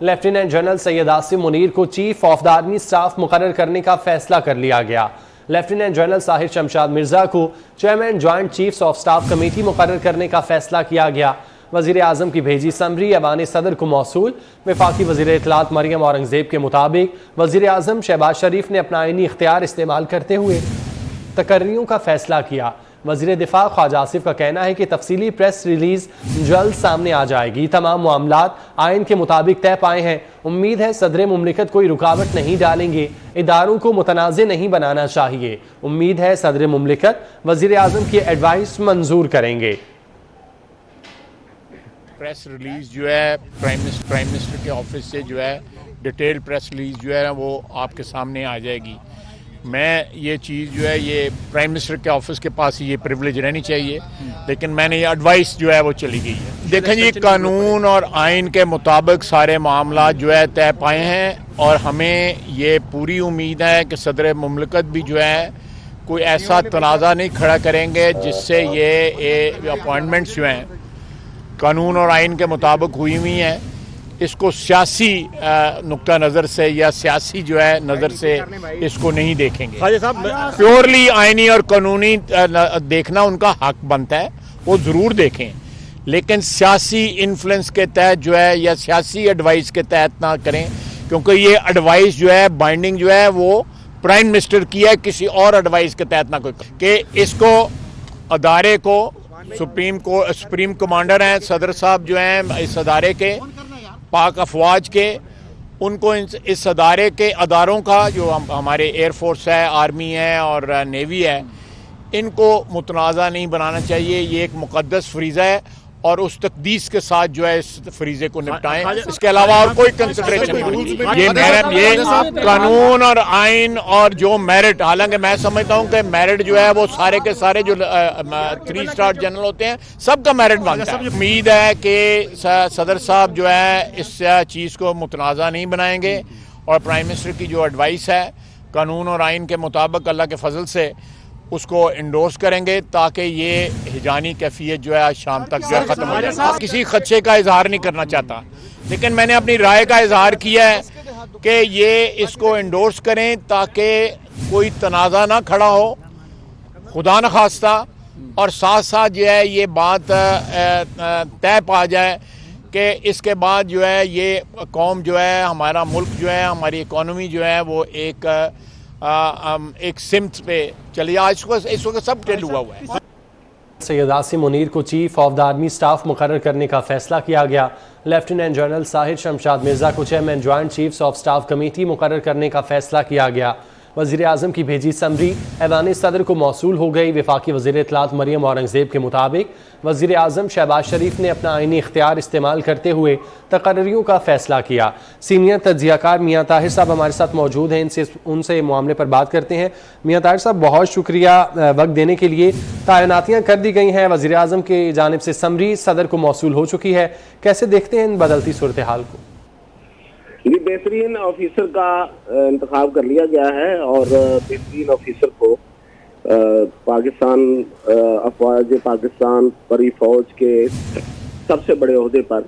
Lieutenant general Syed Asim Munir کو chief of the army staff مقرر کرنے کا فیصلہ کر لیا گیا۔ لیفٹیننٹ جنرل طاہر شمشاد مرزا کو chairman joint chiefs of staff committee مقرر کرنے کا فیصلہ کیا گیا۔ وزیر اعظم کی بھیجی سمری ایوان صدر کو موصول۔ وفاقی وزیر اطلاعات مریم اورنگزیب کے مطابق وزیر اعظم شہباز شریف نے اپنا آئینی اختیار استعمال کرتے ہوئے تقرریوں کا فیصلہ کیا۔ وزیر دفاع خواجہ آصف کا کہنا ہے کہ تفصیلی پریس ریلیز جلد سامنے آ جائے گی۔ تمام معاملات آئین کے مطابق طے پائے ہیں۔ امید ہے صدر مملکت کوئی رکاوٹ نہیں ڈالیں گے۔ اداروں کو متنازع نہیں بنانا چاہیے۔ امید ہے صدر مملکت وزیر اعظم کی ایڈوائس منظور کریں گے۔ پریس ریلیز جو ہے پرائم منسٹر کے آفس سے جو ہے ڈیٹیل پریس ریلیز جو ہے وہ آپ کے سامنے آ جائے گی۔ میں یہ چیز جو ہے یہ پرائم منسٹر کے آفس کے پاس یہ پریولیج رہنی چاہیے، لیکن میں نے یہ ایڈوائس جو ہے وہ چلی گئی ہے۔ دیکھیں جی، قانون اور آئین کے مطابق سارے معاملات جو ہے طے پائے ہیں، اور ہمیں یہ پوری امید ہے کہ صدر مملکت بھی جو ہے کوئی ایسا تنازع نہیں کھڑا کریں گے جس سے یہ اپوائنٹمنٹس جو ہیں قانون اور آئین کے مطابق ہوئی ہوئی ہیں، اس کو سیاسی نقطہ نظر سے یا سیاسی جو ہے نظر سے اس کو نہیں دیکھیں گے۔ پیورلی آئینی اور قانونی دیکھنا ان کا حق بنتا ہے، وہ ضرور دیکھیں، لیکن سیاسی انفلوئنس کے تحت جو ہے یا سیاسی ایڈوائس کے تحت نہ کریں، کیونکہ یہ ایڈوائس جو ہے بائنڈنگ جو ہے وہ پرائم منسٹر کی ہے، کسی اور ایڈوائس کے تحت نہ کوئی کہ اس کو ادارے کو سپریم کمانڈر ہیں صدر صاحب جو ہیں اس ادارے کے، پاک افواج کے، ان کو اس ادارے کے اداروں کا جو ہمارے ایئر فورس ہے، آرمی ہے اور نیوی ہے، ان کو متنازع نہیں بنانا چاہیے۔ یہ ایک مقدس فریضہ ہے اور اس تقدیس کے ساتھ جو ہے اس فریضے کو نپٹائیں، اس کے علاوہ اور کوئی کنسیڈریشن نہیں۔ یہ قانون اور آئین اور جو میرٹ، حالانکہ میں سمجھتا ہوں کہ میرٹ جو ہے وہ سارے کے سارے جو 3 اسٹار جنرل ہوتے ہیں سب کا میرٹ بنتا ہے۔ امید ہے کہ صدر صاحب جو ہے اس چیز کو متنازع نہیں بنائیں گے، اور پرائم منسٹر کی جو ایڈوائس ہے قانون اور آئین کے مطابق اللہ کے فضل سے اس کو انڈورس کریں گے، تاکہ یہ ہجانی کیفیت جو ہے آج شام تک جو ہے ختم ہو جائے۔ کسی خدشے کا اظہار نہیں کرنا چاہتا، لیکن میں نے اپنی رائے کا اظہار کیا ہے کہ یہ اس کو انڈورس کریں تاکہ کوئی تنازع نہ کھڑا ہو خدا نخواستہ، اور ساتھ ساتھ جو ہے یہ بات طے پا جائے کہ اس کے بعد جو ہے یہ قوم جو ہے، ہمارا ملک جو ہے، ہماری اکانومی جو ہے وہ ایک سمت پہ چلی۔ آج اس وقت سب ٹل ہوا ہے۔ سید عاصم منیر کو chief of the army staff مقرر کرنے کا فیصلہ کیا گیا۔ لیفٹیننٹ جنرل طاہر شمشاد مرزا کو chairman joint chiefs of staff committee مقرر کرنے کا فیصلہ کیا گیا۔ وزیر اعظم کی بھیجی سمری ایوان صدر کو موصول ہو گئی۔ وفاقی وزیر اطلاعات مریم اورنگزیب کے مطابق وزیر اعظم شہباز شریف نے اپنا آئینی اختیار استعمال کرتے ہوئے تقرریوں کا فیصلہ کیا۔ سینئر تجزیہ کار میاں طاہر صاحب ہمارے ساتھ موجود ہیں، ان سے معاملے پر بات کرتے ہیں۔ میاں طاہر صاحب، بہت شکریہ وقت دینے کے لیے۔ تعیناتیاں کر دی گئی ہیں، وزیر اعظم کی جانب سے سمری صدر کو موصول ہو چکی ہے، کیسے دیکھتے ہیں ان بدلتی صورتحال کو؟ یہ بہترین آفیسر کا انتخاب کر لیا گیا ہے، اور بہترین آفیسر کو پاکستان افواج پاکستان بری فوج کے سب سے بڑے عہدے پر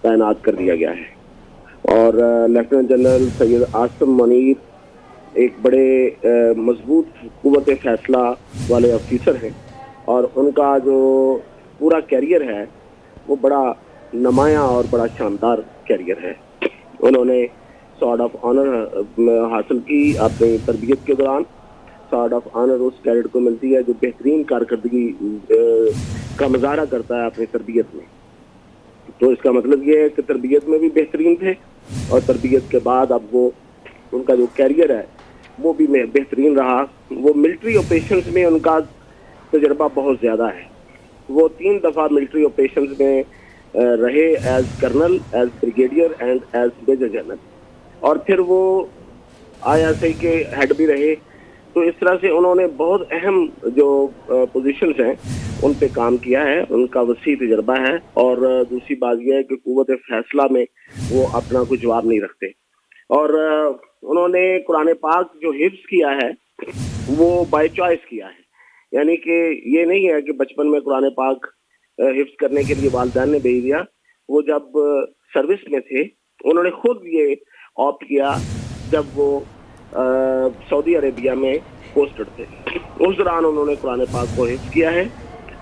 تعینات کر دیا گیا ہے۔ اور لیفٹیننٹ جنرل سید عاصم منیر ایک بڑے مضبوط قوت فیصلہ والے آفیسر ہیں، اور ان کا جو پورا کیریئر ہے وہ بڑا نمایاں اور بڑا شاندار کیریئر ہے۔ انہوں نے سارڈ آف آنر حاصل کی اپنی تربیت کے دوران۔ سارڈ آف آنر اس کیڈٹ کو ملتی ہے جو بہترین کارکردگی کا مظاہرہ کرتا ہے اپنی تربیت میں۔ تو اس کا مطلب یہ ہے کہ تربیت میں بھی بہترین تھے، اور تربیت کے بعد اب وہ ان کا جو کیریئر ہے وہ بھی بہترین رہا۔ وہ ملٹری آپریشنز میں ان کا تجربہ بہت زیادہ ہے۔ وہ 3 دفعہ ملٹری آپریشنز میں رہے، as colonel, as brigadier and as major general, اور پھر وہ ISI کے ہیڈ بھی رہے۔ تو اس طرح سے انہوں نے بہت اہم جو پوزیشنز ہیں ان پہ کام کیا ہے، ان کا وسیع تجربہ ہے۔ اور دوسری بات یہ ہے کہ قوت فیصلہ میں وہ اپنا کوئی جواب نہیں رکھتے، اور انہوں نے قرآن پاک جو حفظ کیا ہے وہ بائی چوائس کیا ہے، یعنی کہ یہ نہیں ہے کہ بچپن میں قرآن پاک حفظ کرنے کے لیے والدین نے بھیج دیا۔ وہ جب سروس میں تھے उन्होंने खुद ये ऑप्ट किया जब वो सऊदी अरेबिया में पोस्टेड थे। उस दौरान उन्होंने कुरान पाक को हिफ्ज़ किया है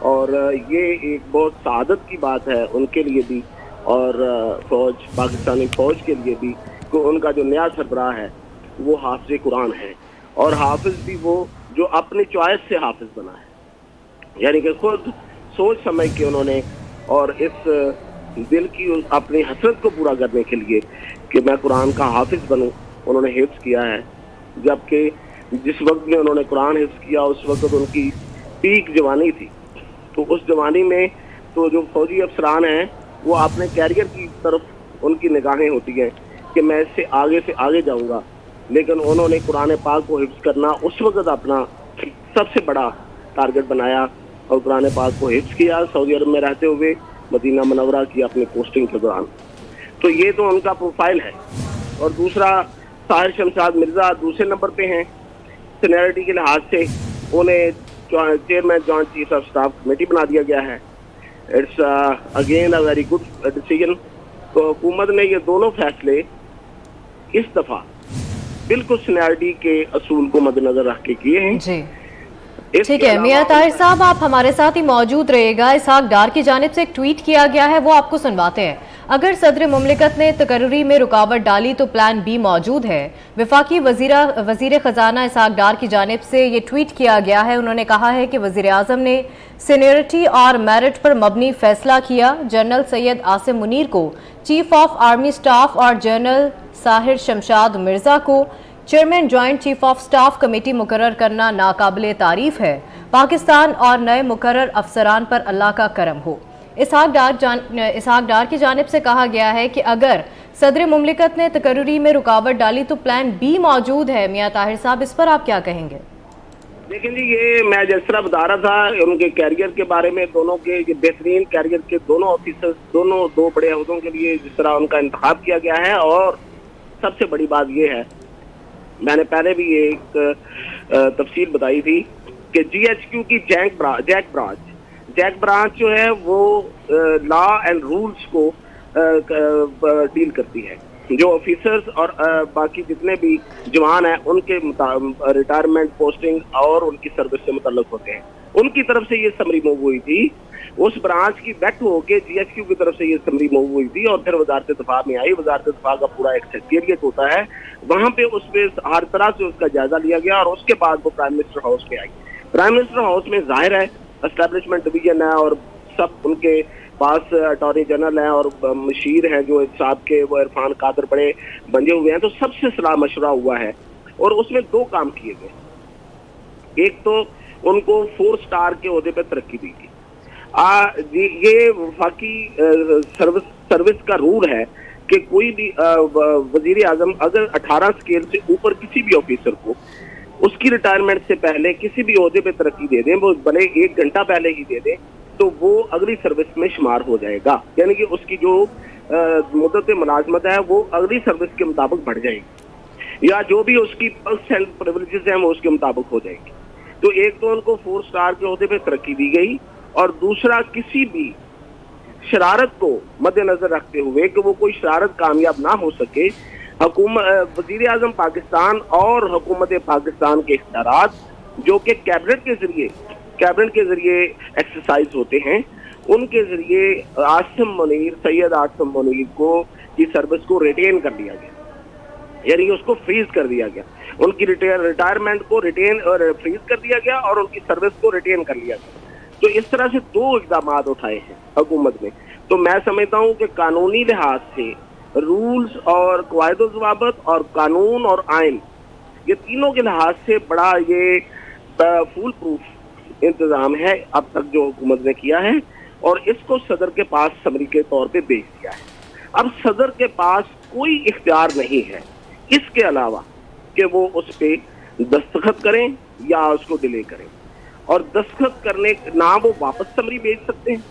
और ये एक बहुत सआदत की बात है उनके लिए भी और फौज पाकिस्तानी फौज के लिए भी कि उनका जो नया सरबराह है वो हाफिज़ कुरान है और हाफिज़ भी वो जो अपनी चॉइस से हाफिज़ बना है, यानी कि खुद सोच समझ के उन्होंने और इस दिल की अपनी हसरत को पूरा करने के लिए कि मैं कुरान का हाफिज़ बनूं उन्होंने हिफ्ज़ किया है। जबकि जिस वक्त में उन्होंने कुरान हिफ्ज़ किया उस वक्त उनकी पीक जवानी थी, तो उस जवानी में तो जो फौजी अफसरान हैं वो अपने कैरियर की तरफ उनकी निगाहें होती हैं कि मैं इससे आगे जाऊंगा, लेकिन उन्होंने कुरान पाक को हिफ्ज़ करना उस वक्त अपना सबसे बड़ा टारगेट बनाया और कुरान पाक को हिफ्ज़ किया सऊदी अरब में रहते हुए मदीना मुनव्वरा की अपनी पोस्टिंग के दौरान। तो ये तो उनका प्रोफाइल है। और दूसरा, साहिर शमशाद मिर्ज़ा दूसरे नंबर पे हैं सीनियरिटी के लिहाज से, उन्हें chairman joint chief of staff committee बना दिया गया है। It's again a very good decision. तो हुकूमत ने ये दोनों फैसले इस दफ़ा बिल्कुल सीनियरिटी के असूल को मद्देनजर रख के किए हैं जी। ठीक है मियां ताहिर साहब, आप हमारे साथ ही मौजूद रहिएगा। इसहाक डार की जानिब से एक ट्वीट किया गया है, वो आपको सुनवाते हैं। अगर सदर मुमलिकत ने तकर्री में रुकावट डाली तो प्लान बी मौजूद है। वफाकी वजीर खजाना इसहाक डार की जानिब से ये ट्वीट किया गया है। उन्होंने कहा है कि वजीर आजम ने सीनियरिटी और मेरिट पर मबनी फैसला किया। जनरल सैयद आसिम मुनीर को चीफ ऑफ आर्मी स्टाफ और जनरल साहिर शमशाद मिर्जा को chairman joint chief of staff committee मुकर्रर करना नाकाबिले तारीफ है। पाकिस्तान और नए मुकर्रर अफसरान पर अल्लाह का करम हो। इसहाक डार की जानिब से कहा गया है कि अगर सदर मुमलिकत ने तकर्री में रुकावट डाली तो प्लान बी मौजूद है। मियां ताहिर साहब, इस पर आप क्या कहेंगे? लेकिन जी, ये मैं जिस तरह बता रहा था उनके कैरियर के बारे में, दोनों के बेहतरीन कैरियर के दोनों ऑफिसर्स, दोनों दो बड़े अहदों के लिए जिस तरह उनका इंतखाब किया गया है। और सबसे बड़ी बात ये है, मैंने पहले भी एक तफसील बताई थी कि GHQ की जैक ब्रांच जो है वो लॉ एंड रूल्स को डील करती है। जो ऑफिसर्स और बाकी जितने भी जवान हैं उनके रिटायरमेंट, पोस्टिंग और उनकी सर्विस से मुतल्लक होते हैं, उनकी तरफ से ये समरी मूव हुई थी। उस ब्रांच की बैक होके GHQ की तरफ से ये समरी मूव हुई थी और फिर वजारत दिफा में आई। वजारत दिफा का पूरा एक सेक्रेटेरिएट होता है, वहाँ पे उस पर हर तरह से उसका जायजा लिया गया और उसके बाद वो प्राइम मिनिस्टर हाउस पे आई। प्राइम मिनिस्टर हाउस में जाहिर है एस्टेब्लिशमेंट डिवीजन है और सब उनके पास अटॉर्नी जनरल हैं और मशीर हैं जो साहब के, वो इरफान कादर बड़े बंधे हुए हैं। तो सबसे सलाह मशवरा हुआ है और उसमें दो काम किए गए। एक तो उनको 4 स्टार के ओहदे पे तरक्की दी गई। ये वफाकी सर्विस का रूल है कि कोई भी वजीर आजम अगर 18 स्केल से ऊपर किसी भी ऑफिसर को उसकी रिटायरमेंट से पहले किसी भी ओहदे पे तरक्की दे दें, वो भले 1 घंटा पहले ही दे दें, तो वो अगली सर्विस में शुमार हो जाएगा। यानी कि उसकी जो मुद्दत मुलाजमत है वो अगली सर्विस के मुताबिक बढ़ जाएगी, या जो भी उसकी पर्क्स एंड प्रिविलेजेस हैं वो उसके मुताबिक हो जाएगी। तो एक तो उनको 4 स्टार के ओहदे पे तरक्की दी गई और दूसरा, किसी भी शरारत को मद्देनजर रखते हुए कि वो कोई शरारत कामयाब ना हो सके, वजीर आजम पाकिस्तान और हुकूमत पाकिस्तान के इख्तियारात जो कि कैबिनेट के जरिए एक्सरसाइज होते हैं, उनके जरिए सैयद आसिम मुनीर को की सर्विस को रिटेन कर लिया गया, यानी उसको फ्रीज कर दिया गया। उनकी रिटायरमेंट को फ्रीज कर दिया गया और उनकी सर्विस को रिटेन कर लिया गया। तो इस तरह से 2 इक़दाम उठाए हैं हुकूमत ने। तो मैं समझता हूँ कि कानूनी लिहाज से रूल्स और क़वाइद ज़वाबित और कानून और आइन, ये तीनों के लिहाज से बड़ा ये फूल प्रूफ इंतज़ाम है अब तक जो हुकूमत ने किया है, और इसको सदर के पास समरी के तौर पे भेज दिया है। अब सदर के पास कोई इख्तियार नहीं है इसके अलावा कि वो उस पर दस्तखत करें या उसको डिले करें। और दस्तखत करने, ना वो वापस समरी भेज सकते हैं,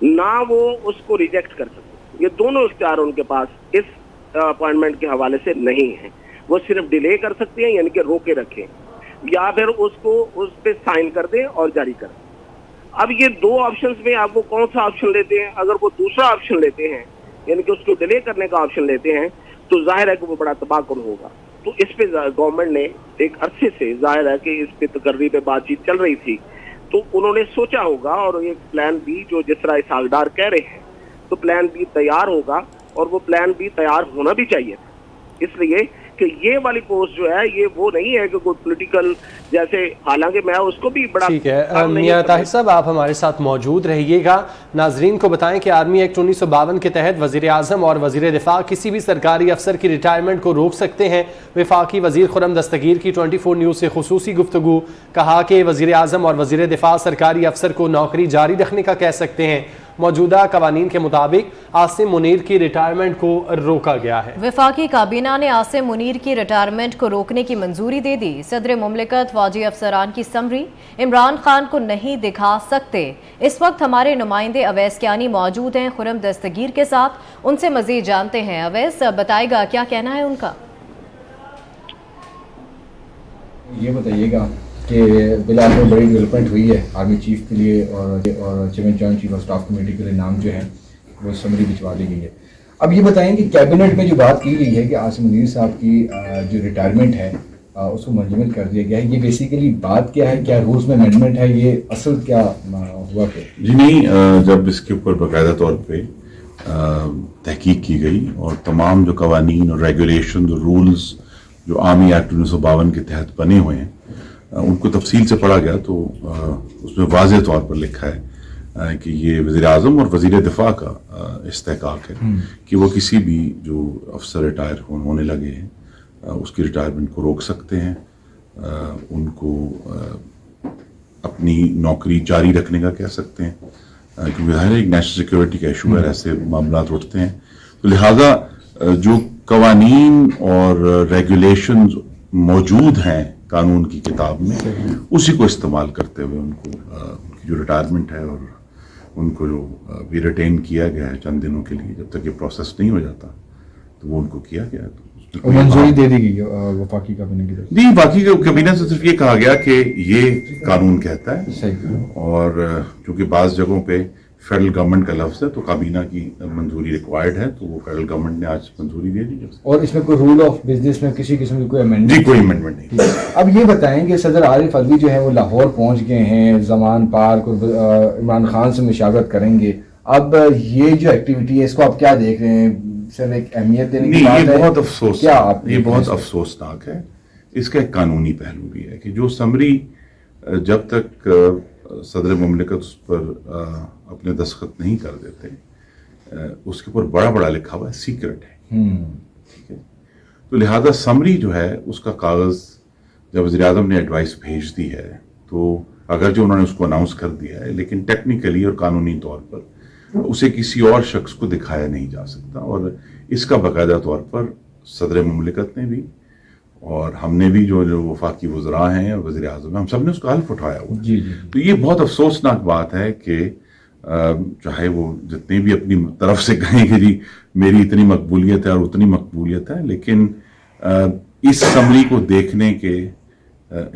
ना वो उसको रिजेक्ट कर सकते हैं। ये दोनों इख्तियार उनके पास इस अपॉइंटमेंट के हवाले से नहीं है। वो सिर्फ डिले कर सकते हैं, यानी कि रोके रखें, या फिर उसको उस पर साइन कर दें और जारी कर दें। अब ये 2 ऑप्शंस में आप वो कौन सा ऑप्शन लेते हैं? अगर वो दूसरा ऑप्शन लेते हैं यानी कि उसको डिले करने का ऑप्शन लेते हैं, तो जाहिर है कि वो बड़ा तबाहकुन होगा। तो इस पे गवर्नमेंट ने एक अरसे से, जाहिर है कि इस पे तकर्री पे बातचीत चल रही थी, तो उन्होंने सोचा होगा, और एक प्लान बी जो जिस तरह इसहाक डार कह रहे हैं, तो प्लान बी तैयार होगा, और वो प्लान बी तैयार होना भी चाहिए था, इसलिए कि ये वाली पोस्ट जो है ये वो नहीं है कि कोई पॉलिटिकल, जैसे हालांकि मैं उसको भी बड़ा ठीक है। मियां ताहिर साहब, आप हमारे साथ मौजूद रहिएगा। नाजरीन को बताएं कि आर्मी एक्ट 1952 के तहत वज़ीर आज़म और वज़ीर दिफा किसी भी सरकारी अफसर की रिटायरमेंट को रोक सकते हैं। वफाकी वज़ीर खुर्रम दस्तगीर की 24 न्यूज़ से खुसूसी गुफ्तगू, कहा कि वज़ीर आज़म और वज़ीर दिफा सरकारी अफसर को नौकरी जारी रखने का कह सकते हैं। मौजूदा कवानीन के मुताबिक आसिम मुनीर की रिटायरमेंट को रोका गया है। वफाकी काबीना ने आसिम मुनीर की रिटायरमेंट को रोकने की मंजूरी दे दी। सदर मुमलिकत फौजी अफसरान की समरी इमरान खान को नहीं दिखा सकते। इस वक्त हमारे नुमाइंदे अवैस कियानी मौजूद हैं खुर्रम दस्तगीर के साथ, उनसे मजीद जानते हैं। अवैस, बताएगा क्या कहना है उनका? ये बताइएगा कि बिलाल में बड़ी डेवलपमेंट हुई है आर्मी चीफ के लिए और chairman joint chief of staff committee के लिए नाम जो है वो समरी भिजवा दी गई है। अब ये बताएं कि कैबिनेट में जो बात की गई है कि आसिम मुनीर साहब की जो रिटायरमेंट है उसको मंजूर कर दिया गया है, ये बेसिकली बात क्या है, क्या रूल्स में अमेंडमेंट है, ये असल क्या हुआ फिर? जी नहीं, जब इसके ऊपर बाकायदा तौर पे तहकीक की गई और तमाम जो कवानीन और रेगुलेशन और रूल्स जो आर्मी एक्ट 1952 के तहत बने हुए हैं उनको तफसील से पढ़ा गया, तो उसमें वाज़ेह तौर पर लिखा है कि ये वज़ीर आज़म और वज़ीर दिफा का इस्तेहकाक है कि वो किसी भी जो अफसर रिटायर होने लगे हैं उसकी रिटायरमेंट को रोक सकते हैं, उनको अपनी नौकरी जारी रखने का कह सकते हैं, क्योंकि ज़ाहिर है एक नेशनल सिक्योरिटी का इशू है, ऐसे मामला उठते हैं। तो लिहाजा जो कवानीन और रेगुलेशंस मौजूद हैं कानून की किताब में, उसी को इस्तेमाल करते हुए उनको उनकी जो रिटायरमेंट है और उनको जो भी रिटेन किया गया है चंद दिनों के लिए, जब तक ये प्रोसेस नहीं हो जाता तो वो उनको किया गया। तो मंजूरी दे दी गई वफाकी काबीना की तरफ? नहीं, बाकी काबीना से सिर्फ ये कहा गया कि ये कानून कहता है, सही। और चूंकि बाज़ जगहों पे फेडरल गवर्नमेंट का लफ्ज़ है तो काबीना की मंजूरी रिक्वायर्ड है, तो वो फेडरल गवर्नमेंट ने आज मंजूरी दे दी। और इसमें कोई रूल ऑफ बिजनेस में किसी किस्म की कोई अमेंडमेंट? जी, कोई अमेंडमेंट नहीं। अब ये बताएं कि सदर आरिफ अलवी जो है वो लाहौर पहुंच गए हैं, जमान पार्क और इमरान खान से मुशावरत करेंगे। अब ये जो एक्टिविटी है इसको आप क्या देख रहे हैं? सर, एक अहमियत देने की बात है? ये बहुत अफसोस, क्या आप ये बहुत अफसोसनाक है। इसका एक कानूनी पहलू भी है कि जो समरी जब तक सदर मुमलिकत उस पर अपने दस्तखत नहीं कर देते उसके ऊपर बड़ा बड़ा लिखा हुआ है सीक्रेट है, ठीक है। तो लिहाजा समरी जो है उसका कागज़ जब वज़ीर आज़म ने एडवाइस भेज दी है, तो अगर जो उन्होंने उसको अनाउंस कर दिया है, लेकिन टेक्निकली और कानूनी तौर पर उसे किसी और शख्स को दिखाया नहीं जा सकता, और इसका बाकायदा तौर पर सदर मुमलिकत ने भी और हमने भी जो वफाकी वज़रा हैं और वज़ीर आज़म, हम सब ने उसका हल्फ उठाया हुआ। जी। तो ये बहुत अफसोसनाक बात है कि चाहे वो जितने भी अपनी तरफ से कहें कि जी मेरी इतनी मकबूलियत है और उतनी मकबूलियत है, लेकिन इस समरी को देखने के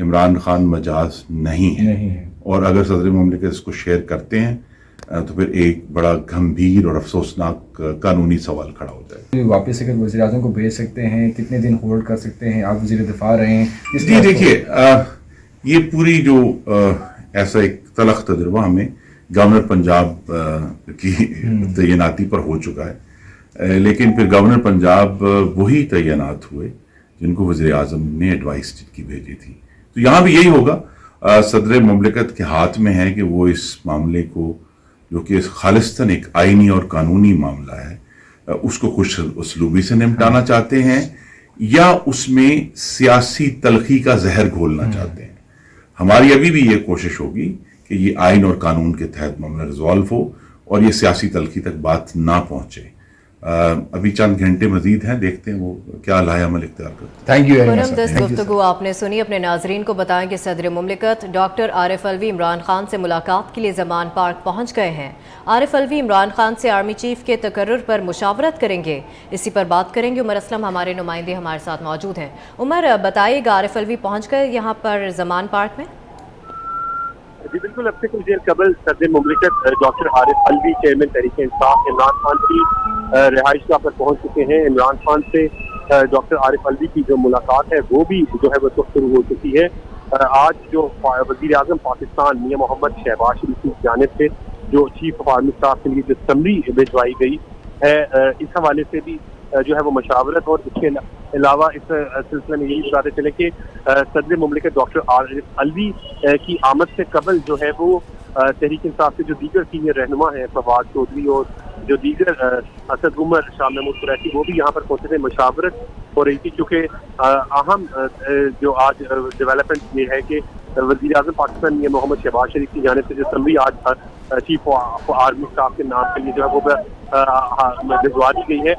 इमरान खान मजाज नहीं है। और अगर सदर मुमलिकत इसको शेयर करते हैं तो फिर एक बड़ा गंभीर और अफसोसनाक कानूनी सवाल खड़ा हो जाए। वापस अगर वज़ीर आज़म को भेज सकते हैं, कितने दिन होल्ड कर सकते हैं? आप वज़ीर दिफा रहे हैं। जी देखिए, ये पूरी जो ऐसा एक तलख तजुर्बा हमें गवर्नर पंजाब की तैनाती पर हो चुका है, लेकिन फिर गवर्नर पंजाब वही तैनात हुए जिनको वज़ीर आज़म ने एडवाइस की भेजी थी। तो यहाँ भी यही होगा, सदर मुमलिकत के हाथ में है कि वो इस मामले को, जो कि खालिस्तन एक आईनी और कानूनी मामला है, उसको खुश उसलूबी से निपटाना चाहते हैं या उसमें सियासी तलखी का जहर घोलना चाहते हैं। हमारी अभी भी ये कोशिश होगी कि ये आइन और कानून के तहत मामला रिजॉल्व हो और ये सियासी तलखी तक बात ना पहुंचे। अभी चंद घंटे मजीद हैं, देखते हैं वो क्या लाहेअमल इख्तियार करते हैं। Thank you very much. गुफ्तगू आपने सुनी। अपने नाजरीन को बताएं कि सदर मुमलिकत डॉक्टर आरिफ अलवी इमरान खान से मुलाकात के लिए जमान पार्क पहुंच गए हैं। आरिफ अलवी इमरान खान से आर्मी चीफ के तकर्रुर पर मुशावरत करेंगे, इसी पर बात करेंगे। उमर असलम हमारे नुमाइंदे हमारे साथ मौजूद हैं। उमर, बताइएगा, आरिफ अलवी पहुँच गए यहाँ पर जमान पार्क में? जी बिल्कुल, अब से कुछ देर कबल सदर मुमलिकत डॉक्टर आरिफ अलवी चेयरमैन तहरीक इंसाफ इमरान खान की रिहाइश गाह पर पहुंच चुके हैं। इमरान खान से डॉक्टर आरिफ अलवी की जो मुलाकात है वो भी जो है वो तो शुरू हो चुकी है। आज जो वज़ीर आज़म पाकिस्तान मियां मोहम्मद शहबाज शरीफ की जानिब से जो चीफ ऑफ आर्मी स्टाफ के लिए जो समरी भिजवाई गई है, इस हवाले से भी जो है वो मशावरत, और इसके अलावा इस सिलसिले में यही बताते चले कि सदर मुमलिकत डॉक्टर आरिफ अलवी की आमद से कबल जो है वो तहरीक इंसाफ के जो दीगर सीनियर रहनुमा हैं, फवाद चौधरी और जो दीगर असद उमर, शाह महमूद कुरैशी, वो भी यहाँ पर पहुंचे थे। मशावरत हो रही थी, चूँकि अहम जो आज डेवलपमेंट ये है कि वज़ीर आज़म पाकिस्तान मियां मोहम्मद शहबाज शरीफ की जानिब से जो समरी आज चीफ ऑफ आर्मी स्टाफ के नाम के लिए जो है वो भिजवा दी गई है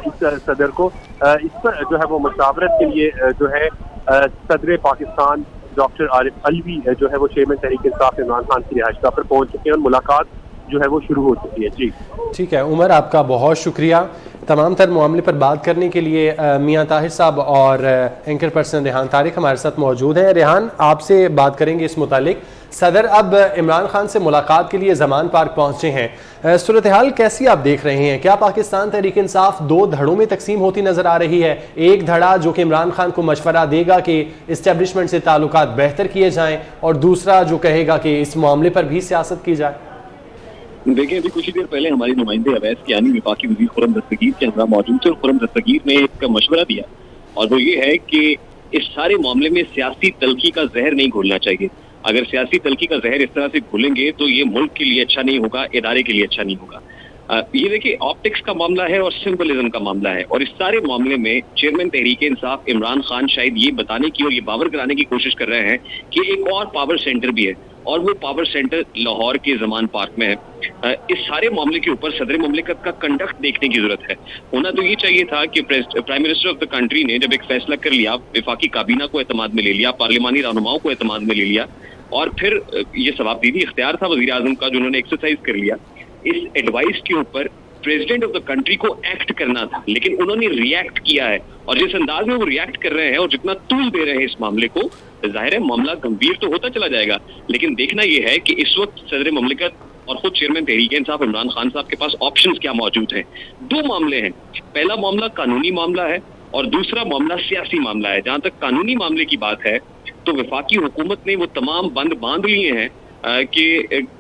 इस सदर को। इस पर जो है वो मशावरत के लिए जो है सदर पाकिस्तान डॉक्टर आरिफ अलवी जो है वो चेयरमैन तहरीक इंसाफ इमरान खान की रिहाइशगाह पर पहुंच चुके हैं और मुलाकात जो है वो शुरू हो चुकी है। जी ठीक है उमर, आपका बहुत शुक्रिया तमाम तर मामले पर बात करने के लिए। मियां ताहिर साहब और एंकर पर्सन रेहान तारिक हमारे साथ मौजूद हैं। रेहान, आपसे बात करेंगे इस मुतालिक। सदर अब इमरान खान से मुलाकात के लिए जमान पार्क पहुंचे हैं, सूरत हाल कैसी आप देख रहे हैं? क्या पाकिस्तान तहरीक इंसाफ दो धड़ों में तकसीम होती नजर आ रही है? एक धड़ा जो कि इमरान खान को मशवरा देगा कि इस्टेब्लिशमेंट से ताल्लुकात बेहतर किए जाएं, और दूसरा जो कहेगा कि इस मामले पर भी सियासत की जाए। देखिए, अभी कुछ ही देर पहले हमारे नुमाइंदे अवैस कियानी वफाकी वज़ीर खुर्रम दस्तगीर के हमरा मौजूद थे और खुर्रम दस्तगीर ने एक मशवरा दिया, और वो ये है कि इस सारे मामले में सियासी तलखी का जहर नहीं घोलना चाहिए। अगर सियासी तलखी का जहर इस तरह से घोलेंगे तो ये मुल्क के लिए अच्छा नहीं होगा, इदारे के लिए अच्छा नहीं होगा। ये देखिए, ऑप्टिक्स का मामला है और सिंबलिज्म का मामला है, और इस सारे मामले में चेयरमैन तहरीक इंसाफ इमरान खान शायद ये बताने की और ये बावर कराने की कोशिश कर रहे हैं कि एक और पावर सेंटर भी है, और वो पावर सेंटर लाहौर के जमान पार्क में है। इस सारे मामले के ऊपर सदर मुमलिकत का कंडक्ट देखने की जरूरत है। होना तो ये चाहिए था कि prime minister of the country ने जब एक फैसला कर लिया, वफाकी काबीना को एतमाद में ले लिया, पार्लिमानी रहनुमाओं को एतमाद में ले लिया, और फिर ये सवाबदीदी इख्तियार था वज़ीर आज़म का जो उन्होंने एक्सरसाइज कर लिया, इस एडवाइस के ऊपर प्रेसिडेंट ऑफ द कंट्री को एक्ट करना था, लेकिन उन्होंने रिएक्ट किया है, और जिस अंदाज में वो रिएक्ट कर रहे हैं और जितना तूल दे रहे हैं इस मामले को, जाहिर है मामला गंभीर तो होता चला जाएगा। लेकिन देखना यह है कि इस वक्त सदर मुमलिकत और खुद चेयरमैन तहरीक इंसाफ इमरान खान साहब के पास ऑप्शंस क्या मौजूद हैं। दो मामले हैं, पहला मामला कानूनी मामला है और दूसरा मामला सियासी मामला है। जहां तक कानूनी मामले की बात है तो वफाकी हुकूमत ने वो तमाम बंद बांध लिए हैं कि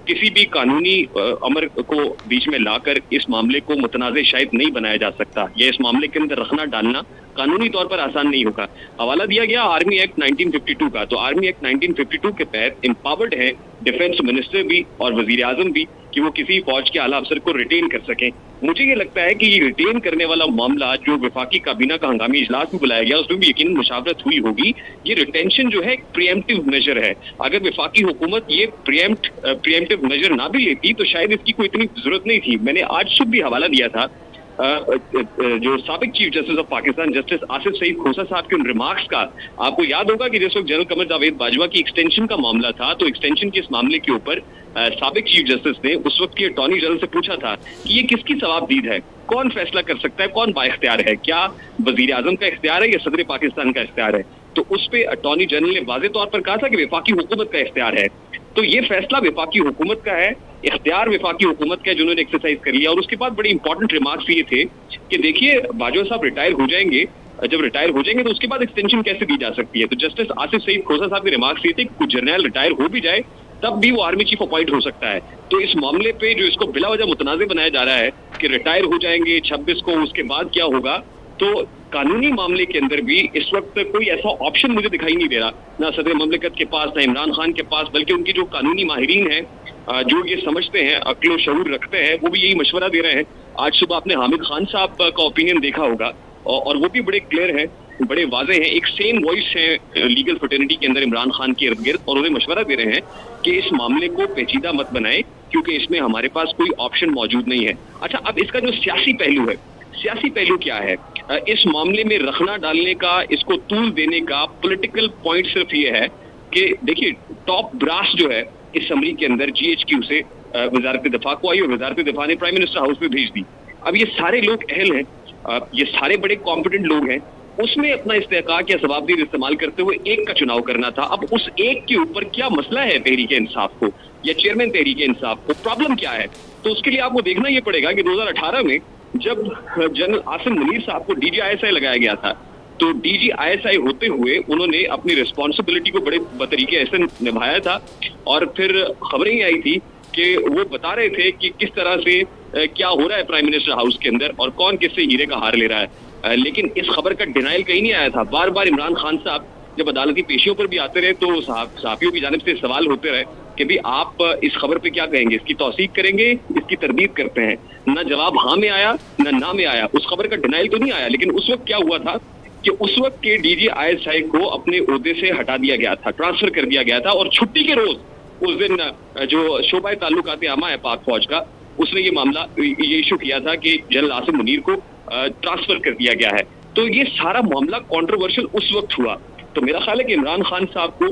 किसी भी कानूनी अमर को बीच में लाकर इस मामले को मुतनाज़े शायद नहीं बनाया जा सकता, या इस मामले के अंदर रखना डालना कानूनी तौर पर आसान नहीं होगा। हवाला दिया गया आर्मी एक्ट 1952 का, तो आर्मी एक्ट 1952 के तहत एम्पावर्ड है डिफेंस मिनिस्टर भी और वजीर आजम भी कि वो किसी फौज के आला अफसर को रिटेन कर सकें। मुझे ये लगता है कि ये रिटेन करने वाला मामला जो वफाकी काबीना का हंगामी इजलास में बुलाया गया उसमें भी यकीनन मुशावरत हुई होगी। ये रिटेंशन जो है एक प्रिएम्प्टिव मेजर है। अगर वफाकी हुकूमत ये प्रिएम्प्टिव मेजर ना भी लेती तो शायद इसकी कोई इतनी जरूरत नहीं थी। मैंने आज सुबह भी हवाला दिया था जो साबिक chief justice of Pakistan justice Asif Saeed Khosa साहब के उन रिमार्क्स का। आपको याद होगा कि जिस वक्त जनरल कमर जावेद बाजवा की एक्सटेंशन का मामला था, तो एक्सटेंशन के इस मामले के ऊपर साबिक चीफ जस्टिस ने उस वक्त के अटॉर्नी जनरल से पूछा था कि ये किसकी सवाबदीद है, कौन फैसला कर सकता है, कौन बाइख्तियार है, क्या वजीर आजम का इख्तियार है या सदर पाकिस्तान का इख्तियार है। तो उस पर अटॉर्नी जनरल ने वाज़ेह तौर पर कहा था कि वफाकी हुकूमत का इख्तियार है। तो ये फैसला वफाकी हुकूमत का है, इख्तियार वफाकी हुकूमत का है जिन्होंने एक्सरसाइज कर लिया। और उसके बाद बड़े इंपॉर्टेंट रिमार्क्स ये थे कि देखिए बाजवा साहब रिटायर हो जाएंगे, जब रिटायर हो जाएंगे तो उसके बाद एक्सटेंशन कैसे दी जा सकती है। तो जस्टिस आसिफ सईद खोसा साहब के रिमार्क्स ये थे कि कुछ जर्नल रिटायर हो भी जाए तब भी वो आर्मी चीफ अपॉइंट हो सकता है। तो इस मामले पे जो इसको बिला वजह मुतनाज़े बनाया जा रहा है कि रिटायर हो जाएंगे 26 को, उसके बाद क्या होगा, तो कानूनी मामले के अंदर भी इस वक्त कोई ऐसा ऑप्शन मुझे दिखाई नहीं दे रहा, ना सदर मुमलिकत के पास ना इमरान खान के पास, बल्कि उनकी जो कानूनी माहिरीन हैं जो ये समझते हैं, अक्ल शऊर रखते हैं, वो भी यही मशवरा दे रहे हैं। आज सुबह आपने हामिद खान साहब का ओपिनियन देखा होगा और वो भी बड़े क्लियर हैं, बड़े वाजे हैं, एक सेम वॉइस है लीगल फ्रेटर्निटी के अंदर इमरान खान के इर्द गिर्द, और उन्हें मशवरा दे रहे हैं कि इस मामले को पेचीदा मत बनाए क्योंकि इसमें हमारे पास कोई ऑप्शन मौजूद नहीं है। अच्छा, अब इसका जो सियासी पहलू है, सियासी पहलू क्या है इस मामले में रखना डालने का, इसको तूल देने का पॉलिटिकल पॉइंट सिर्फ ये है कि देखिए टॉप ब्रास जो है इस समरी के अंदर GHQ से वजारत दिफा को आई और वजारत दिफा ने प्राइम मिनिस्टर हाउस में भेज दी। अब ये सारे लोग अहल हैं, ये सारे बड़े कॉम्पिटेंट लोग हैं, اس میں اپنا استحقاق یا ثوابدید استعمال کرتے ہوئے ایک کا چناؤ کرنا تھا. اب اس ایک کے اوپر کیا مسئلہ ہے تحریک انصاف کو یا چیئرمین تحریک انصاف کو, پرابلم کیا ہے؟ تو اس کے لیے آپ کو دیکھنا یہ پڑے گا کہ 2018 میں جب جنرل عاصم منیر صاحب کو D G I S I لگایا گیا تھا, تو D G I S I ہوتے ہوئے انہوں نے اپنی ریسپانسبلٹی کو بڑے بطریقے ایسے نبھایا تھا, اور پھر خبریں ہی آئی تھی کہ وہ بتا رہے تھے کہ کس طرح سے کیا ہو رہا ہے پرائم منسٹر ہاؤس کے اندر اور کون کس سے ہیرے کا ہار لے رہا ہے. لیکن اس خبر کا ڈینائل کہیں نہیں آیا تھا. بار بار عمران خان صاحب جب عدالتی پیشیوں پر بھی آتے رہے تو صحافیوں کی جانب سے سوال ہوتے رہے کہ بھی آپ اس خبر پہ کیا کہیں گے, اس کی توثیق کریں گے, اس کی تردید کرتے ہیں. نہ جواب ہاں میں آیا نہ میں آیا. اس خبر کا ڈینائل تو نہیں آیا, لیکن اس وقت کیا ہوا تھا کہ اس وقت کے D G I S I کو اپنے عہدے سے ہٹا دیا گیا تھا, ٹرانسفر کر دیا گیا تھا, اور چھٹی کے روز اس دن جو شعبہ تعلقات عامہ ہے پاک فوج کا, اس نے یہ معاملہ یہ ایشو کیا تھا کہ جنرل عاصم منیر کو ٹرانسفر کر دیا گیا ہے. تو یہ سارا معاملہ کنٹروورشل اس وقت ہوا. تو میرا خیال ہے کہ عمران خان صاحب کو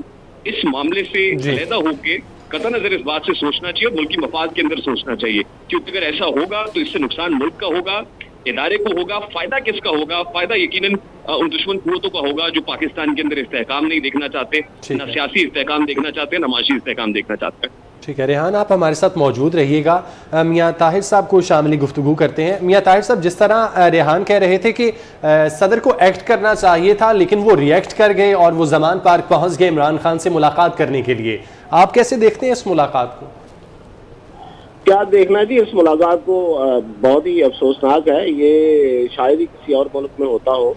اس معاملے سے علیحدہ ہو کے قطع نظر اس بات سے سوچنا چاہیے اور ملکی مفاد کے اندر سوچنا چاہیے, کیونکہ اگر ایسا ہوگا تو اس سے نقصان ملک کا ہوگا, ادارے کو ہوگا. فائدہ کس کا ہوگا؟ فائدہ یقیناً ان دشمن قوتوں کا ہوگا جو پاکستان کے اندر استحکام نہیں دیکھنا چاہتے, نہ سیاسی استحکام دیکھنا چاہتے, نہ معاشی استحکام دیکھنا چاہتے ہیں. ٹھیک ہے ریحان, آپ ہمارے ساتھ موجود رہیے گا. میاں طاہر صاحب کو شامل گفتگو کرتے ہیں. میاں طاہر صاحب, جس طرح ریحان کہہ رہے تھے کہ صدر کو ایکٹ کرنا چاہیے تھا لیکن وہ ری ایکٹ کر گئے اور وہ زمان پارک پہنچ گئے عمران خان سے ملاقات کرنے کے لیے, آپ کیسے دیکھتے ہیں اس ملاقات کو؟ کیا دیکھنا جی, اس ملاقات کو بہت ہی افسوسناک ہے. یہ شاید ہی کسی اور ملک میں ہوتا ہو,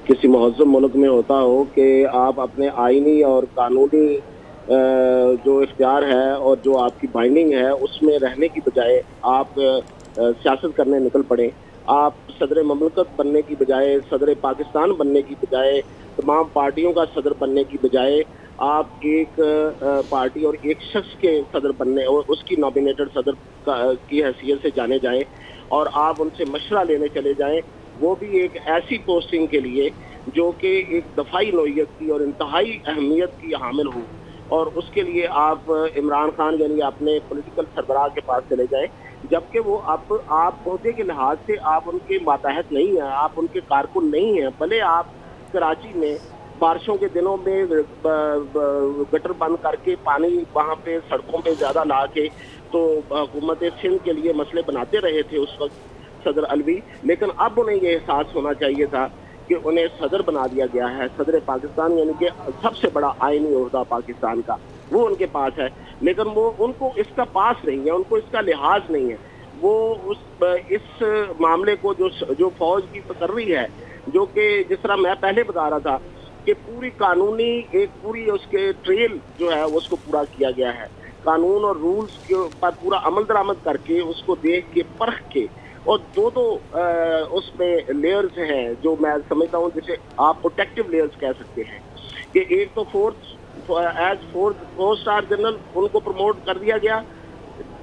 کسی مہذب ملک میں ہوتا ہو کہ آپ اپنے آئینی اور قانونی جو اختیار ہے اور جو آپ کی بائنڈنگ ہے اس میں رہنے کی بجائے آپ سیاست کرنے نکل پڑیں. آپ صدر مملکت بننے کی بجائے, صدر پاکستان بننے کی بجائے, تمام پارٹیوں کا صدر بننے کی بجائے آپ ایک پارٹی اور ایک شخص کے صدر بننے اور اس کی نامینیٹڈ صدر کی حیثیت سے جانے جائیں اور آپ ان سے مشورہ لینے چلے جائیں, وہ بھی ایک ایسی پوسٹنگ کے لیے جو کہ ایک دفاعی نوعیت کی اور انتہائی اہمیت کی حامل ہو, اور اس کے لیے آپ عمران خان یعنی اپنے پولیٹیکل سربراہ کے پاس چلے جائیں, جبکہ وہ آپ عہدے کے لحاظ سے آپ ان کے ماتحت نہیں ہیں, آپ ان کے کارکن نہیں ہیں. بھلے آپ کراچی میں بارشوں کے دنوں میں گٹر بند کر کے پانی وہاں پہ سڑکوں پہ زیادہ لا کے تو حکومت سندھ کے لیے مسئلے بناتے رہے تھے اس وقت صدر علوی, لیکن اب انہیں یہ احساس ہونا چاہیے تھا کہ انہیں صدر بنا دیا گیا ہے. صدر پاکستان یعنی کہ سب سے بڑا آئینی عہدہ پاکستان کا وہ ان کے پاس ہے, لیکن وہ ان کو اس کا پاس نہیں ہے, ان کو اس کا لحاظ نہیں ہے. وہ اس معاملے کو جو فوج کی تقرری ہے, جو کہ جس طرح میں پہلے بتا رہا تھا کہ پوری قانونی ایک پوری اس کے ٹریل جو ہے اس کو پورا کیا گیا ہے, قانون اور رولز کے پر پورا عمل درآمد کر کے اس کو دیکھ کے پرکھ کے, اور دو اس میں لیئرز ہیں جو میں سمجھتا ہوں جسے آپ پروٹیکٹیو لیئرز کہہ سکتے ہیں, کہ ایک تو فورتھ اسٹار جنرل ان کو پروموٹ کر دیا گیا,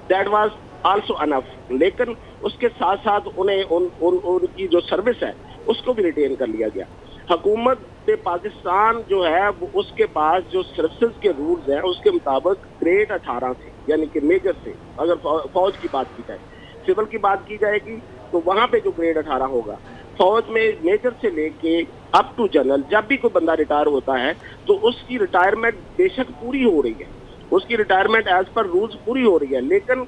دیٹ واز آلسو انف, لیکن اس کے ساتھ ساتھ انہیں ان کی جو سروس ہے اس کو بھی ریٹین کر لیا گیا. حکومت پاکستان جو ہے وہ اس کے پاس جو سروسز کے رولز ہیں اس کے مطابق گریڈ 18 سے یعنی کہ میجر سے, اگر فوج کی بات کی جائے, سول کی بات کی جائے گی تو وہاں پہ جو گریڈ 18 ہوگا, فوج میں میجر سے لے کے اپ ٹو جنرل جب بھی کوئی بندہ ریٹائر ہوتا ہے تو اس کی ریٹائرمنٹ بے شک پوری ہو رہی ہے, اس کی ریٹائرمنٹ ایز پر رولز پوری ہو رہی ہے, لیکن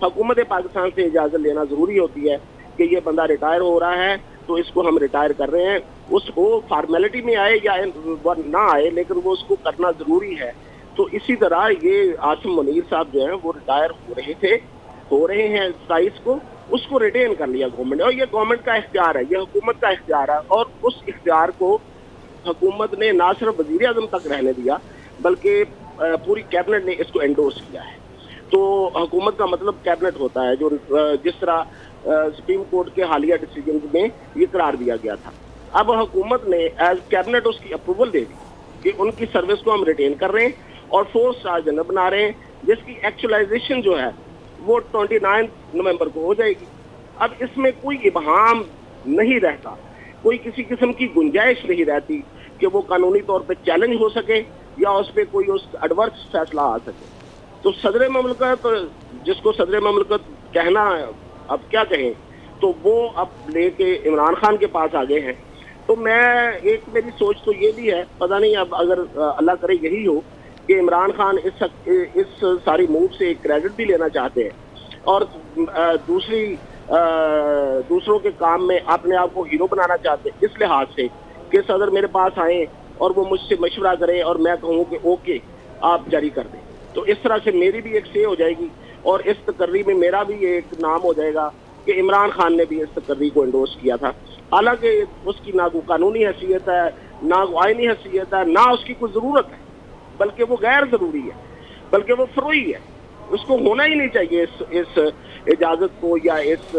حکومت پاکستان سے اجازت لینا ضروری ہوتی ہے کہ یہ بندہ ریٹائر ہو رہا ہے تو اس کو ہم ریٹائر کر رہے ہیں. اس وہ فارمیلٹی میں آئے یا نہ آئے لیکن وہ اس کو کرنا ضروری ہے. تو اسی طرح یہ عاصم منیر صاحب جو ہیں وہ ریٹائر ہو رہے ہیں 27 کو, اس کو ریٹین کر لیا گورنمنٹ نے, اور یہ گورنمنٹ کا اختیار ہے, یہ حکومت کا اختیار ہے, اور اس اختیار کو حکومت نے نہ صرف وزیر اعظم تک رہنے دیا بلکہ پوری کیبنٹ نے اس کو انڈورس کیا ہے. تو حکومت کا مطلب کیبنٹ ہوتا ہے, جو جس طرح سپریم کورٹ کے حالیہ ڈیسیجن میں یہ قرار دیا گیا تھا. اب حکومت نے ایز کیبنٹ اس کی اپروول دے دی کہ ان کی سروس کو ہم ریٹین کر رہے ہیں اور 4 اسٹار جنرل بنا رہے ہیں, جس کی ایکچولائزیشن جو ہے وہ 29 نومبر کو ہو جائے گی. اب اس میں کوئی ابہام نہیں رہتا, کوئی کسی قسم کی گنجائش نہیں رہتی کہ وہ قانونی طور پہ چیلنج ہو سکے یا اس پہ کوئی اس ایڈورس فیصلہ آ سکے. تو صدر مملکت, جس کو صدر مملکت کہنا اب کیا کہیں, تو وہ اب لے کے عمران خان کے پاس آ گئے ہیں. तो मैं एक मेरी सोच तो ये भी है, पता नहीं अब अगर अल्लाह करे यही हो कि इमरान खान इस सारी मूव से क्रेडिट भी लेना चाहते हैं और दूसरों के काम में अपने आप को हीरो बनाना चाहते हैं, इस लिहाज से कि सदर मेरे पास आए और वो मुझसे मशवरा करें और मैं कहूँ कि ओके आप जारी कर दें, तो इस तरह से मेरी भी एक से हो जाएगी और इस तकर्री में मेरा भी एक नाम हो जाएगा कि इमरान खान ने भी इस तकर्री को एंडोर्स किया था। हालांकि उसकी ना कोई कानूनी हैसियत है, ना कोई आईनी हैसियत है, ना उसकी कोई ज़रूरत है, बल्कि वो गैर ज़रूरी है, बल्कि वो फ्रोई है, उसको होना ही नहीं चाहिए इस इजाज़त को या इस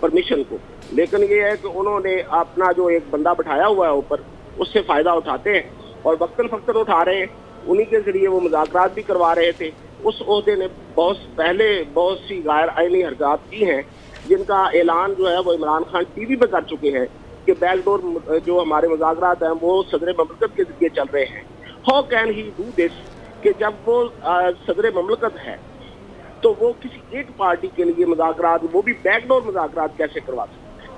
परमिशन को। लेकिन ये है कि उन्होंने अपना जो एक बंदा बैठाया हुआ है ऊपर, उससे फ़ायदा उठाते हैं और वक्तन फ़क्तन उठा रहे हैं। उन्हीं के ज़रिए वो मुज़ाकरात भी करवा रहे थे। उस ओहदे ने बहुत सी गैर आईनी हरकत की हैं, जिनका ऐलान जो है वो इमरान खान टीवी पे कर चुके हैं कि बैकडोर जो हमारे मुज़ाकरात हैं वो सदर ममलकत के ज़रिए चल रहे हैं। How can he do this कि जब वो सदर ममलकत है तो वो किसी एक पार्टी के लिए मुज़ाकरात, वो भी बैकडोर मुज़ाकरात कैसे करवा सकता है?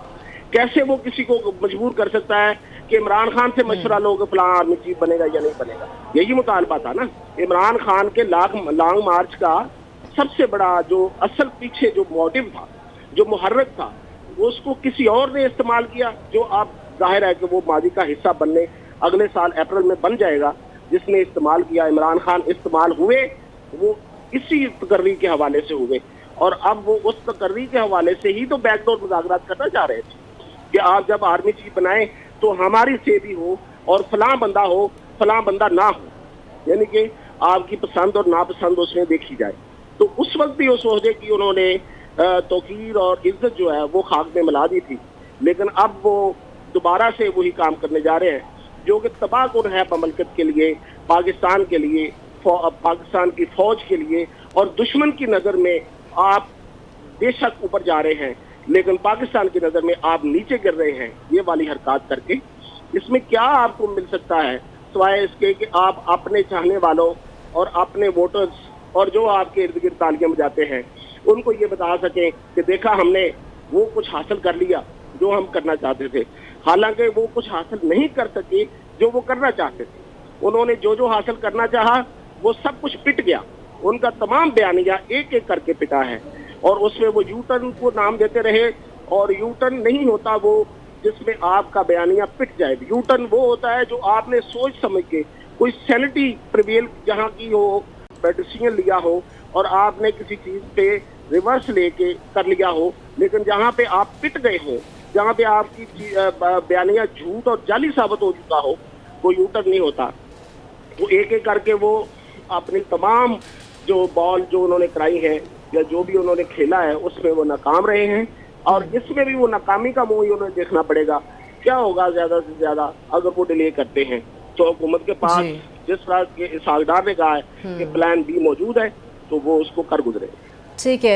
कैसे वो किसी को मजबूर कर सकता है कि इमरान खान से मशवरा लो कि फलां आर्मी चीफ बनेगा या नहीं बनेगा? यही मुतालबा था ना इमरान खान के लॉन्ग मार्च का। सबसे बड़ा जो असल पीछे जो मोटिव था, जो मुहर्रिक था, वो उसको किसी और ने इस्तेमाल किया, जो आप जाहिर है कि वो माजी का हिस्सा बनने अगले साल अप्रैल में बन जाएगा। जिसने इस्तेमाल किया इमरान खान, इस्तेमाल हुए वो इसी तकर्री के हवाले से हुए और अब वो उस तकर्री के हवाले से ही तो बैकडोर मुज़ाकरात करना चाह रहे थे कि आप जब आर्मी चीफ बनाए तो हमारी से भी हो और फलां बंदा हो, फलां बंदा ना हो, यानी कि आपकी पसंद और नापसंद उसमें देखी जाए। तो उस वक्त भी उस ओहदे की उन्होंने तौकीर और इज्जत जो है वो खाक में मिला दी थी। लेकिन अब वो दोबारा से वही काम करने जा रहे हैं जो कि तबाहकुन है ममलकत के लिए, पाकिस्तान के लिए, पाकिस्तान की फौज के लिए। और दुश्मन की नज़र में आप बेशक ऊपर जा रहे हैं, लेकिन पाकिस्तान की नज़र में आप नीचे गिर रहे हैं ये वाली हरकत करके। इसमें क्या आपको मिल सकता है सिवाय इसके कि आप अपने चाहने वालों और अपने वोटर्स और जो आपके इर्द गिर्द तालियां बजाते हैं उनको ये बता सकें कि देखा हमने वो कुछ हासिल कर लिया जो हम करना चाहते थे। हालांकि वो कुछ हासिल नहीं कर सके जो वो करना चाहते थे। उन्होंने जो हासिल करना चाहा वो सब कुछ पिट गया। उनका तमाम बयानिया एक एक करके पिटा है और उसमें वो यू टर्न को नाम देते रहे और यू टर्न नहीं होता वो जिसमें आपका बयानिया पिट जाए। यू टर्न वो होता है जो आपने सोच समझ के कोई सैनिटी प्रिवेल जहाँ की हो, डिसीजन लिया हो और आपने किसी चीज़ पे रिवर्स लेके कर लिया हो, लेकिन जहाँ पे आप पिट गए हो, जहाँ पे आपकी बयानिया झूठ और जाली साबित हो चुका हो, वो यू टर्न नहीं होता। तो एक एक करके वो अपनी तमाम जो बॉल जो उन्होंने कराई है या जो भी उन्होंने खेला है उसमें वो नाकाम रहे हैं और इसमें भी वो नाकामी का मुंह ही उन्हें देखना पड़ेगा। क्या होगा ज़्यादा से ज़्यादा अगर वो डिले करते हैं तो हुकूमत के पास जिस तरह के इसहाक डार ने कहा है कि प्लान बी मौजूद है तो वो उसको कर गुजरे। ठीक है।